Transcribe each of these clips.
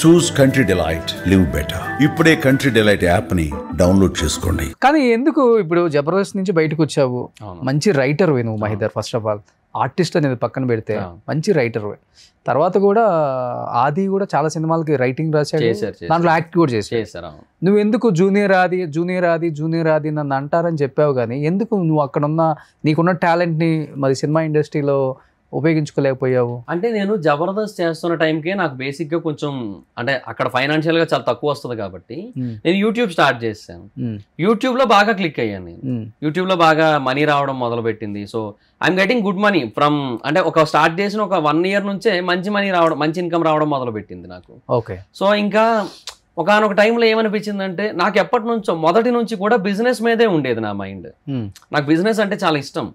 చూస్ country delight, live better. ఇప్పుడే country delight app ని download చేసుకోండి. కానీ ఎందుకు ఇప్పుడు జబర్దస్త్ నుంచి బయటకు వచ్చావు, మంచి రైటర్ నువ్వు Mahidhar. First of all artist అనేది పక్కన పెడితే మంచి రైటర్. తర్వాత కూడా ఆది కూడా చాలా సినిమాలకి రైటింగ్ రాశాడు, దాంట్లో యాక్ట్ కూడా చేశాడు. నువ్వు ఎందుకు జూనియర్ ఆది నన్ను అంటారని చెప్పావు, కానీ ఎందుకు నువ్వు అక్కడున్న నీకున్న టాలెంట్ని మరి సినిమా ఇండస్ట్రీలో ఉపయోగించుకోలేకపోయావు? అంటే నేను జబర్దస్త్ చేస్తున్న టైంకే నాకు బేసిక్గా కొంచెం అంటే అక్కడ ఫైనాన్షియల్గా చాలా తక్కువ వస్తుంది కాబట్టి నేను యూట్యూబ్ స్టార్ట్ చేశాను. యూట్యూబ్లో బాగా క్లిక్ అయ్యాను నేను. యూట్యూబ్లో బాగా మనీ రావడం మొదలుపెట్టింది. So I'm getting good money from, అంటే ఒక స్టార్ట్ చేసిన ఒక 1 year నుంచే మంచి మనీ రావడం, మంచి ఇన్కమ్ రావడం మొదలుపెట్టింది నాకు. ఓకే. సో ఇంకా ఒకనొక టైంలో ఏమనిపించిందంటే నాకు ఎప్పటి నుంచో మొదటి నుంచి కూడా బిజినెస్ మీదే ఉండేది నా మైండ్. నాకు బిజినెస్ అంటే చాలా ఇష్టం.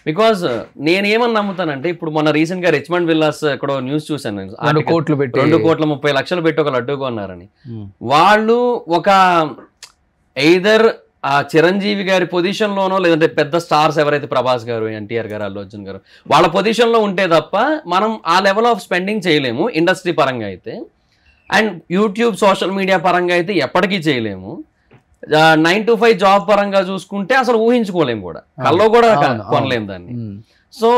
బికాజ్ నేను ఏమని నమ్ముతానంటే, ఇప్పుడు మొన్న రీసెంట్ గా రిచ్మండ్ విల్లాస్ ఎక్కడో న్యూస్ చూశాను, 2,30,00,000 పెట్టి ఒక లడ్డు కొన్నారని. వాళ్ళు ఒక ఎయిదర్ ఆ చిరంజీవి గారి పొజిషన్ లోనో లేదంటే పెద్ద స్టార్స్ ఎవరైతే ప్రభాస్ గారు, ఎన్టీఆర్ గారు, అల్లు అర్జున్ గారు వాళ్ళ పొజిషన్ లో ఉంటే తప్ప మనం ఆ లెవెల్ ఆఫ్ స్పెండింగ్ చేయలేము ఇండస్ట్రీ పరంగా అయితే. అండ్ యూట్యూబ్ సోషల్ మీడియా పరంగా అయితే ఎప్పటికీ చేయలేము. 9 to 5 జాబ్ పరంగా చూసుకుంటే అసలు ఊహించుకోలేము కూడా, కల్లో కూడా కొనలేము దాన్ని. So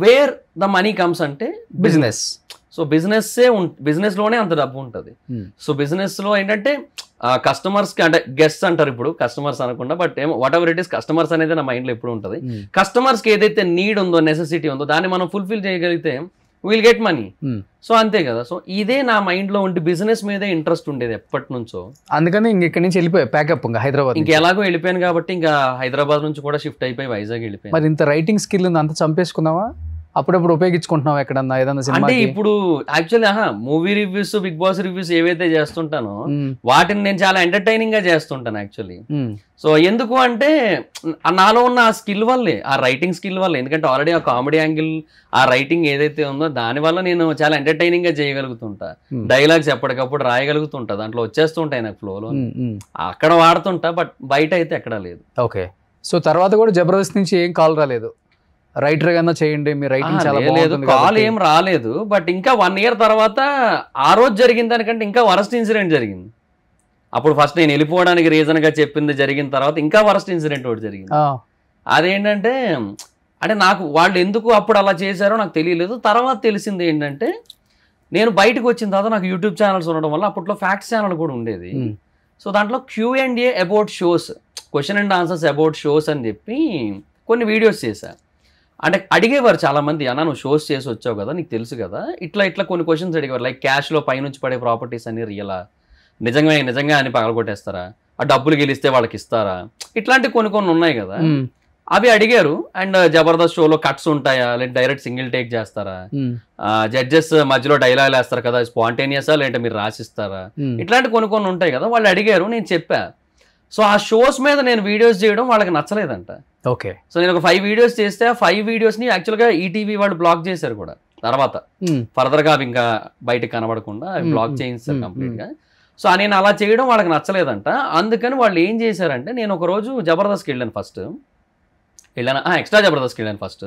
where the money comes అంటే బిజినెస్. సో బిజినెస్ లోనే అంత డబ్బు ఉంటుంది. సో బిజినెస్ లో ఏంటంటే కస్టమర్స్ కి, అంటే గెస్ట్స్ అంటారు ఇప్పుడు, కస్టమర్స్ అనకుండా, బట్ ఏమో what ever it is customers అనేది నా మైండ్ లో ఎప్పుడు ఉంటుంది. కస్టమర్స్ కి ఏదైతే నీడ్ ఉందో, నెసెసిటీ ఉందో దాన్ని మనం ఫుల్ఫిల్ చేయగలిగితే విల్ గెట్ మనీ. సో అంతే కదా. సో ఇదే నా మైండ్ లో ఉండి బిజినెస్ మీదే ఇంట్రెస్ట్ ఉండేది ఎప్పటి నుంచో. అందుకని ఇక్కడి నుంచి వెళ్ళిపోయా ప్యాకప్ ఇంకా హైదరాబాద్. ఇంకా ఎలాగో వెళ్ళిపోయాను కాబట్టి ఇంకా హైదరాబాద్ నుంచి కూడా షిఫ్ట్ అయిపోయి వైజాగ్ వెళ్ళిపోయాను. మరి ఇంత రైటింగ్ స్కిల్ ఉంది, అంత చంపేసుకున్నావా? అప్పుడప్పుడు ఉపయోగించుకుంటున్నావు ఎక్కడన్నా ఏదన్నా సినిమా? అంటే ఇప్పుడు actually movie reviews, Bigg Boss reviews ఏవైతే చేస్తుంటానో వాటిని నేను చాలా ఎంటర్టైనింగ్ గా చేస్తుంటాను యాక్చువల్లీ. సో ఎందుకు అంటే నాలో ఉన్న ఆ స్కిల్ వల్లే, ఆ రైటింగ్ స్కిల్ వల్లే. ఎందుకంటే ఆల్రెడీ ఆ కామెడీ యాంగిల్, ఆ రైటింగ్ ఏదైతే ఉందో దానివల్ల నేను చాలా ఎంటర్టైనింగ్ గా చేయగలుగుతుంటా. డైలాగ్స్ ఎప్పటికప్పుడు రాయగలుగుతుంటా, దాంట్లో వచ్చేస్తుంటాయి నాకు ఫ్లోలో, అక్కడ వాడుతుంటా. బట్ బయట అయితే ఎక్కడా లేదు. ఓకే. సో తర్వాత కూడా జబర్దస్త్ నుంచి ఏం కాల్ రాలేదు, రైటర్ గానే చేయండి మీ రైటింగ్ చాలా బాగుంటుంది? కాల్ ఏం రాలేదు. బట్ ఇంకా 1 year తర్వాత ఆ రోజు జరిగిన దానికంటే ఇంకా వరస్ట్ ఇన్సిడెంట్ జరిగింది. అప్పుడు ఫస్ట్ నేను వెళ్ళిపోవడానికి రీజన్ గా చెప్పింది జరిగిన తర్వాత ఇంకా వరస్ట్ ఇన్సిడెంట్ ఒకటి జరిగింది. అదేంటంటే, అంటే నాకు వాళ్ళు ఎందుకు అప్పుడు అలా చేశారో నాకు తెలియలేదు. తర్వాత తెలిసింది ఏంటంటే, నేను బయటకు వచ్చిన తర్వాత నాకు యూట్యూబ్ ఛానల్స్ ఉండడం వల్ల అప్పట్లో ఫ్యాక్ట్స్ ఛానల్ కూడా ఉండేది. సో దాంట్లో Q&A about shows, question and answers about shows అని చెప్పి కొన్ని వీడియోస్ చేశాను. అంటే అడిగేవారు చాలా మంది, అన్న నువ్వు షోస్ చేసి వచ్చావు కదా, నీకు తెలుసు కదా, ఇట్లా కొన్ని క్వశ్చన్స్ అడిగేవారు. లైక్ క్యాష్లో పైనుంచి పడే ప్రాపర్టీస్ అన్ని రియలా, నిజంగా అని పగలగొట్టేస్తారా, ఆ డబ్బులు గెలిస్తే వాళ్ళకి ఇస్తారా, ఇట్లాంటి కొన్ని ఉన్నాయి కదా, అవి అడిగారు. అండ్ జబర్దస్త్ షోలో కట్స్ ఉంటాయా, లేదా డైరెక్ట్ సింగిల్ టేక్ చేస్తారా, జడ్జెస్ మధ్యలో డైలాగ్ వేస్తారు కదా, స్పాంటేనియసా లేదంటే మీరు రాసిస్తారా, ఇట్లాంటి కొన్ని ఉంటాయి కదా, వాళ్ళు అడిగారు, నేను చెప్పా. సో ఆ షోస్ మీద నేను వీడియోస్ చేయడం వాళ్ళకి నచ్చలేదంట. ఓకే. సో నేను ఒక 5 వీడియోస్ చేస్తే ఆ 5 వీడియోస్ని యాక్చువల్గా ఈటీవీ వాళ్ళు బ్లాక్ చేశారు కూడా. తర్వాత ఫర్దర్గా అవి ఇంకా బయటకు కనబడకుండా బ్లాక్ చేయించారు కంప్లీట్గా. సో నేను అలా చేయడం వాళ్ళకి నచ్చలేదంట. అందుకని వాళ్ళు ఏం చేశారంటే, నేను ఒక రోజు జబర్దస్త్కి వెళ్ళాను, ఎక్స్ట్రా జబర్దస్త్కి వెళ్ళాను ఫస్ట్.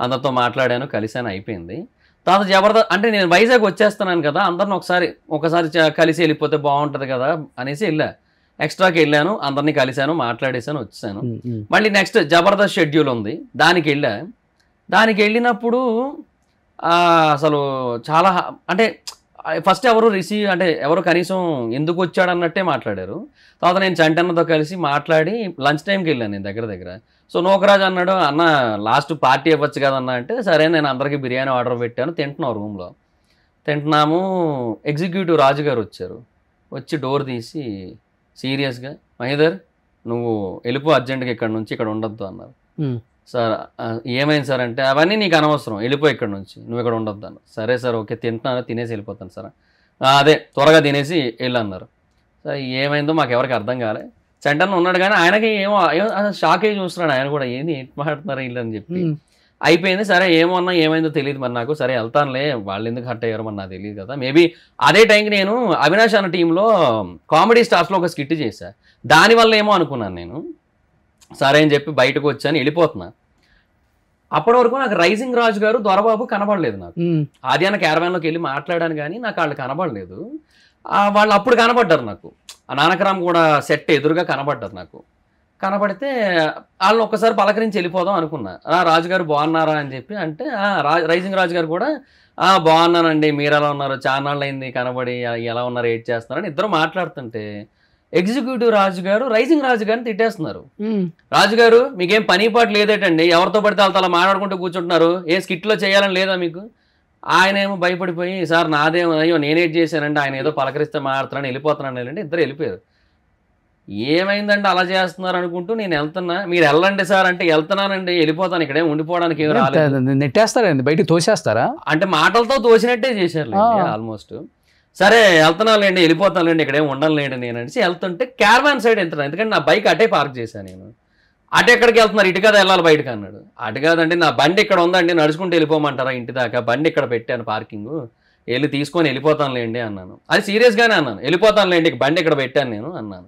అందరితో మాట్లాడాను, కలిసాను, అయిపోయింది. తర్వాత జబర్దస్త్ అంటే నేను వైజాగ్ వచ్చేస్తున్నాను కదా, అందరిని ఒకసారి కలిసి వెళ్ళిపోతే బాగుంటుంది కదా అనేసి వెళ్ళా. ఎక్స్ట్రాకి వెళ్ళాను, అందరినీ కలిశాను, మాట్లాడేసాను, వచ్చాను. మళ్ళీ నెక్స్ట్ జబర్దస్త్ షెడ్యూల్ ఉంది, దానికి వెళ్ళినప్పుడు అసలు చాలా, అంటే ఫస్ట్ ఎవరు కనీసం ఎందుకు వచ్చాడు అన్నట్టే మాట్లాడారు. తర్వాత నేను చంటన్నతో కలిసి మాట్లాడి లంచ్ టైంకి వెళ్ళాను నేను దగ్గర. సో నోకరాజు అన్నాడు, అన్న లాస్ట్ పార్టీ ఇవ్వచ్చు కదన్నా అంటే, సరే నేను అందరికీ బిర్యానీ ఆర్డర్ పెట్టాను, తింటున్నాము. ఎగ్జిక్యూటివ్ రాజు గారు వచ్చి డోర్ తీసి సీరియస్గా, మహిదర్ నువ్వు వెళ్ళిపో అర్జెంట్గా ఇక్కడ నుంచి, ఇక్కడ ఉండొద్దు అన్నారు. సార్ ఏమైంది సార్ అంటే, అవన్నీ నీకు అనవసరం, వెళ్ళిపో ఇక్కడ నుంచి, నువ్వు ఇక్కడ ఉండొద్దు అన్నారు. సరే సార్ ఓకే, తింటున్నాను, తినేసి వెళ్ళిపోతాను సార్. అదే త్వరగా తినేసి వెళ్ళన్నారు. సార్ ఏమైందో మాకు ఎవరికి అర్థం కాలే. చంటన్న ఉన్నాడు కానీ ఆయనకి ఏమో షాక్ అయ్యి చూస్తున్నాడు, ఆయన కూడా ఏంది మాట్లాడుతున్నారు వీళ్ళు అని చెప్పి. అయిపోయింది. సరే ఏమైందో తెలియదు మరి నాకు, సరే వెళ్తానులే, వాళ్ళు ఎందుకు హర్ట్ అయ్యారో మరి నాకు తెలియదు కదా. మేబీ అదే టైంకి నేను అవినాష్ అన్న టీంలో కామెడీ స్టార్స్లో ఒక స్కిట్ చేశా, దానివల్ల ఏమో అనుకున్నాను నేను. సరే అని చెప్పి బయటకు వచ్చాను, వెళ్ళిపోతున్నా. అప్పటి వరకు నాకు రైజింగ్ రాజు గారు, దొరబాబు కనబడలేదు నాకు. ఆద్యాన క్యారవాన్లోకి వెళ్ళి మాట్లాడాను కానీ నాకు వాళ్ళు కనబడలేదు. వాళ్ళు అప్పుడు కనపడ్డారు నాకు, ఆ నానకరామ్ కూడా సెట్ ఎదురుగా కనపడ్డారు నాకు. కనపడితే వాళ్ళని ఒక్కసారి పలకరించి వెళ్ళిపోదాం అనుకున్నా. రాజుగారు బాగున్నారా అని చెప్పి అంటే రైజింగ్ రాజు గారు కూడా బాగున్నానండి, మీరు ఎలా ఉన్నారు, చాలా నాళ్ళు అయింది కనబడి, ఎలా ఉన్నారు, ఏడ్ చేస్తున్నారని ఇద్దరు మాట్లాడుతుంటే ఎగ్జిక్యూటివ్ రాజు గారు రైజింగ్ రాజు గారిని తిట్టేస్తున్నారు. రాజుగారు మీకేం పని పాటు లేదేటండి, ఎవరితో పడితే వాళ్ళతో అలా మాట్లాడుకుంటూ కూర్చుంటున్నారు, ఏ స్కిట్లో చేయాలని లేదా మీకు? ఆయన ఏమో భయపడిపోయి సార్ నాదేమో, అయ్యో నేనేట్ చేశానండి, ఆయన ఏదో పలకరిస్తే మాట్లాడుతున్నాను వెళ్ళిపోతున్నాను అంటే ఇద్దరు వెళ్ళిపోయారు. ఏమైందంటే అలా చేస్తున్నారు అనుకుంటూ నేను వెళ్తున్నా, మీరు వెళ్ళండి సార్ అంటే వెళ్తున్నానండి, వెళ్ళిపోతాను, ఇక్కడే ఉండిపోవడానికి ఏం రాలేదు. నెట్టేస్తారండి, బయటకు తోసేస్తారా? అంటే మాటలతో తోసినట్టే చేశారు ఆల్మోస్ట్. సరే వెళ్తున్నానులేండి, వెళ్ళిపోతానులేండి, ఇక్కడేం ఉండాలండి నేను అనేసి వెళ్తుంటే క్యారవాన్ సైడ్ వెళ్తున్నాను, ఎందుకంటే నా బైక్ అటే పార్క్ చేశాను నేను. అటు ఎక్కడికి వెళ్తున్నారు, ఇటు కదా వెళ్ళాలి బయటకు అన్నాడు. అటు కాదండి నా బండి ఇక్కడ ఉందండి, నడుచుకుంటూ వెళ్ళిపోమంటారా ఇంటి దాకా, బండి ఇక్కడ పెట్టాను పార్కింగ్, వెళ్ళి తీసుకొని వెళ్ళిపోతానులేండి అన్నాను. అది సీరియస్గానే అన్నాను, వెళ్ళిపోతానులేండి బండి ఇక్కడ పెట్టాను నేను అన్నాను.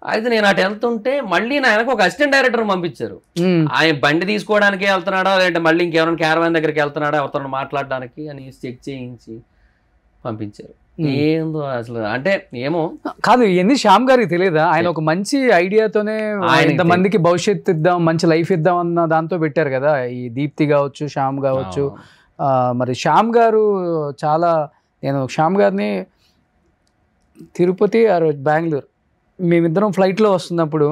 అయితే నేను అటు వెళ్తుంటే మళ్ళీ నాయనకు ఒక అసిస్టెంట్ డైరెక్టర్ పంపించారు. ఆయన బండి తీసుకోవడానికి వెళ్తున్నాడా లేదంటే మళ్ళీ ఇంకెవరైనా క్యారవాన్ దగ్గరికి వెళ్తున్నాడా ఎవరితో మాట్లాడడానికి అని చెక్ చేయించి పంపించారు. ఏందో అసలు అంటే ఏమో కాదు, ఇవన్నీ శ్యామ్ గారికి తెలియదా? ఆయన ఒక మంచి ఐడియాతోనే ఇంతమందికి భవిష్యత్తు ఇద్దాం, మంచి లైఫ్ ఇద్దాం అన్న దాంతో పెట్టారు కదా, ఈ దీప్తి కావచ్చు, శ్యామ్ కావచ్చు. మరి శ్యామ్ గారు చాలా, నేను శ్యామ్ గారిని తిరుపతి ఆ రోజు బెంగళూరు మేమిద్దరం ఫ్లైట్లో వస్తున్నప్పుడు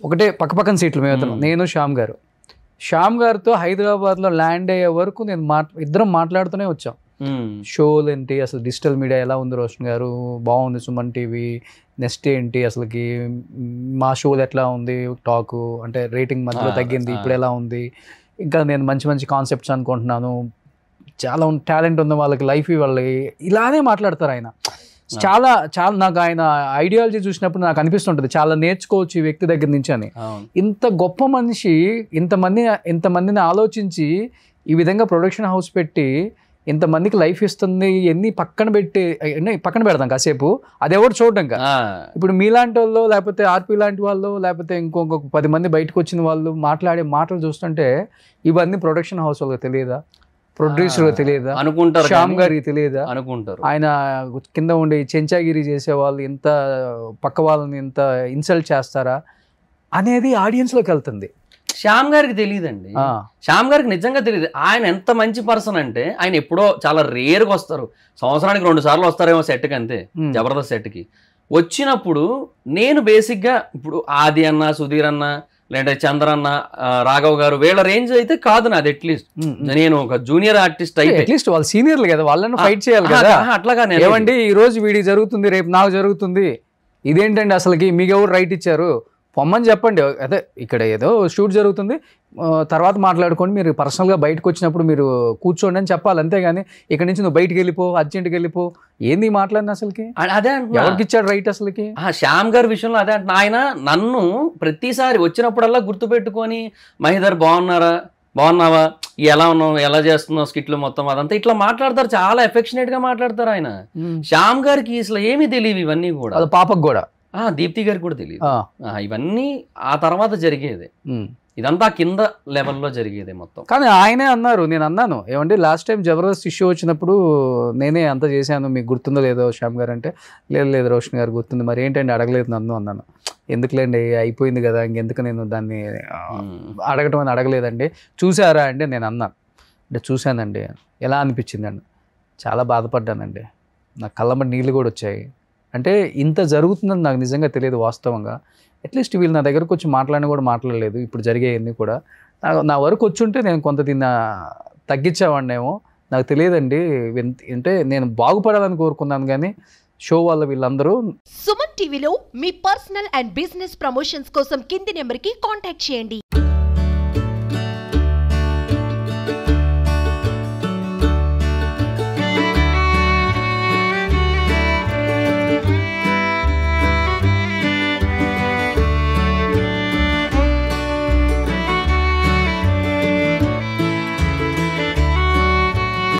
ఒకటే పక్కపక్కన సీట్లు మేమిద్దరం, నేను శ్యామ్ గారితో హైదరాబాద్లో ల్యాండ్ అయ్యే వరకు నేను ఇద్దరం మాట్లాడుతూనే వచ్చాం. షోలు ఏంటి, అసలు డిజిటల్ మీడియా ఎలా ఉంది రోషన్ గారు, బాగుంది సుమన్ టీవీ, నెక్స్ట్ ఏంటి అసలుకి మా షోలు ఎట్లా ఉంది, టాకు అంటే రేటింగ్ మధ్యలో తగ్గింది, ఇప్పుడు ఎలా ఉంది, ఇంకా నేను మంచి మంచి కాన్సెప్ట్స్ అనుకుంటున్నాను, చాలా టాలెంట్ ఉన్న వాళ్ళకి లైఫ్ ఇవ్వాలి, ఇలానే మాట్లాడతారు ఆయన. చాలా చాలా నాకు ఆయన ఐడియాలజీ చూసినప్పుడు నాకు అనిపిస్తుంటుంది చాలా నేర్చుకోవచ్చు ఈ వ్యక్తి దగ్గర నుంచి అని. ఇంత గొప్ప మనిషి ఇంతమందిని ఆలోచించి ఈ విధంగా ప్రొడక్షన్ హౌస్ పెట్టి ఇంతమందికి లైఫ్ ఇస్తుంది, ఎన్ని పక్కన పెడతాం కాసేపు, అది ఎవరు చూడడం. ఇప్పుడు మీలాంటి వాళ్ళు లేకపోతే ఆర్పి లాంటి వాళ్ళు లేకపోతే ఇంకొక 10 మంది బయటకు వచ్చిన వాళ్ళు మాట్లాడే మాటలు చూస్తుంటే ఇవన్నీ ప్రొడక్షన్ హౌస్ వాళ్ళకి తెలియదా, ప్రొడ్యూసర్ తెలియదా అనుకుంటారు, శ్యామ్ గారికి తెలియదా అనుకుంటారు. ఆయన కింద ఉండి చెంచాగిరి చేసే వాళ్ళు ఇంత పక్క వాళ్ళని ఇంత ఇన్సల్ట్ చేస్తారా అనేది ఆడియన్స్ లోకి వెళ్తుంది. శ్యామ్ గారికి తెలియదండి, శ్యామ్ గారికి నిజంగా తెలియదు. ఆయన ఎంత మంచి పర్సన్ అంటే ఆయన ఎప్పుడో చాలా రేర్గా వస్తారు, సంవత్సరానికి 2 సార్లు వస్తారేమో సెట్కి, అంతే జబర్దస్త్ సెట్కి. వచ్చినప్పుడు నేను బేసిక్గా ఇప్పుడు ఆది అన్న, సుధీర్ అన్న, లేదంటే చంద్రన్న, రాఘవ్ గారు వీళ్ళ రేంజ్ అయితే కాదు నాది. అట్లీస్ట్ నేను ఒక జూనియర్ ఆర్టిస్ట్ అయితే అట్లీస్ట్ వాళ్ళు సీనియర్లు కదా, వాళ్ళని ఫైట్ చేయాలి కదా. అట్లాగా ఏమండి ఈ రోజు వీడికి జరుగుతుంది, రేపు నాకు జరుగుతుంది, ఇదేంటండి అసలుకి మీకు ఎవరు రైట్ ఇచ్చారు, పొమ్మని చెప్పండి. అదే ఇక్కడ ఏదో షూట్ జరుగుతుంది, తర్వాత మాట్లాడుకోండి, మీరు పర్సనల్గా బయటకు వచ్చినప్పుడు మీరు కూర్చోండి అని చెప్పాలి, అంతేగాని ఇక్కడ నుంచి నువ్వు బయటకు వెళ్ళిపో, అర్జెంట్కి వెళ్ళిపో, ఏంది మాట్లాడిన అసలుకి, అదే ఎవరికి ఇచ్చాడు రైట్ అసలుకి. శ్యామ్ గారి విషయంలో అదే అంటున్నా, ఆయన నన్ను ప్రతిసారి వచ్చినప్పుడల్లా గుర్తుపెట్టుకొని మహిదర్ బాగున్నావా, ఎలా ఉన్నావు, ఎలా చేస్తున్నావు, స్కిట్లు మొత్తం అదంతా ఇట్లా మాట్లాడతారు, చాలా ఎఫెక్షనేట్ గా మాట్లాడతారు ఆయన. శ్యామ్ గారికి అసలు ఏమీ తెలియదు ఇవన్నీ కూడా, అది పాపకు కూడా, దీప్తి గారికి కూడా తెలియదు. ఇవన్నీ ఆ తర్వాత జరిగేది, ఇదంతా కింద లెవెల్లో జరిగేది మొత్తం. కానీ ఆయనే అన్నారు, నేను అన్నాను ఏమండి లాస్ట్ టైం జబర్దస్త్ ఇష్యూ వచ్చినప్పుడు నేనే అంత చేశాను, మీకు గుర్తుందో లేదో శ్యామ్ గారు అంటే, లేదు రోషన్ గారు గుర్తుంది, మరి ఏంటండి అడగలేదు నన్ను అన్నాను. ఎందుకులేండి అయిపోయింది కదా, ఇంకెందుకు నేను దాన్ని అడగటం అని అడగలేదండి. చూసారా అంటే నేను అన్నాను, అంటే చూశానండి, ఎలా అనిపించిందండి, చాలా బాధపడ్డానండి, నా కళ్ళమ్మటి నీళ్ళు కూడా వచ్చాయి, అంటే ఇంత జరుగుతుందని నాకు నిజంగా తెలియదు వాస్తవంగా. అట్లీస్ట్ వీళ్ళు నా దగ్గరకు వచ్చి మాట్లాడినా కూడా మాట్లాడలేదు, ఇప్పుడు జరిగేవన్నీ కూడా నా వరకు వచ్చుంటే నేను కొంత దీన్ని తగ్గించేవాడినేమో, నాకు తెలియదండి. అంటే నేను బాగుపడాలని కోరుకున్నాను, కానీ షో వల్ల వీళ్ళందరూ. సుమన్ టీవీలో మీ పర్సనల్ అండ్ బిజినెస్ ప్రమోషన్స్ కోసం కింది నెంబర్కి కాంటాక్ట్ చేయండి.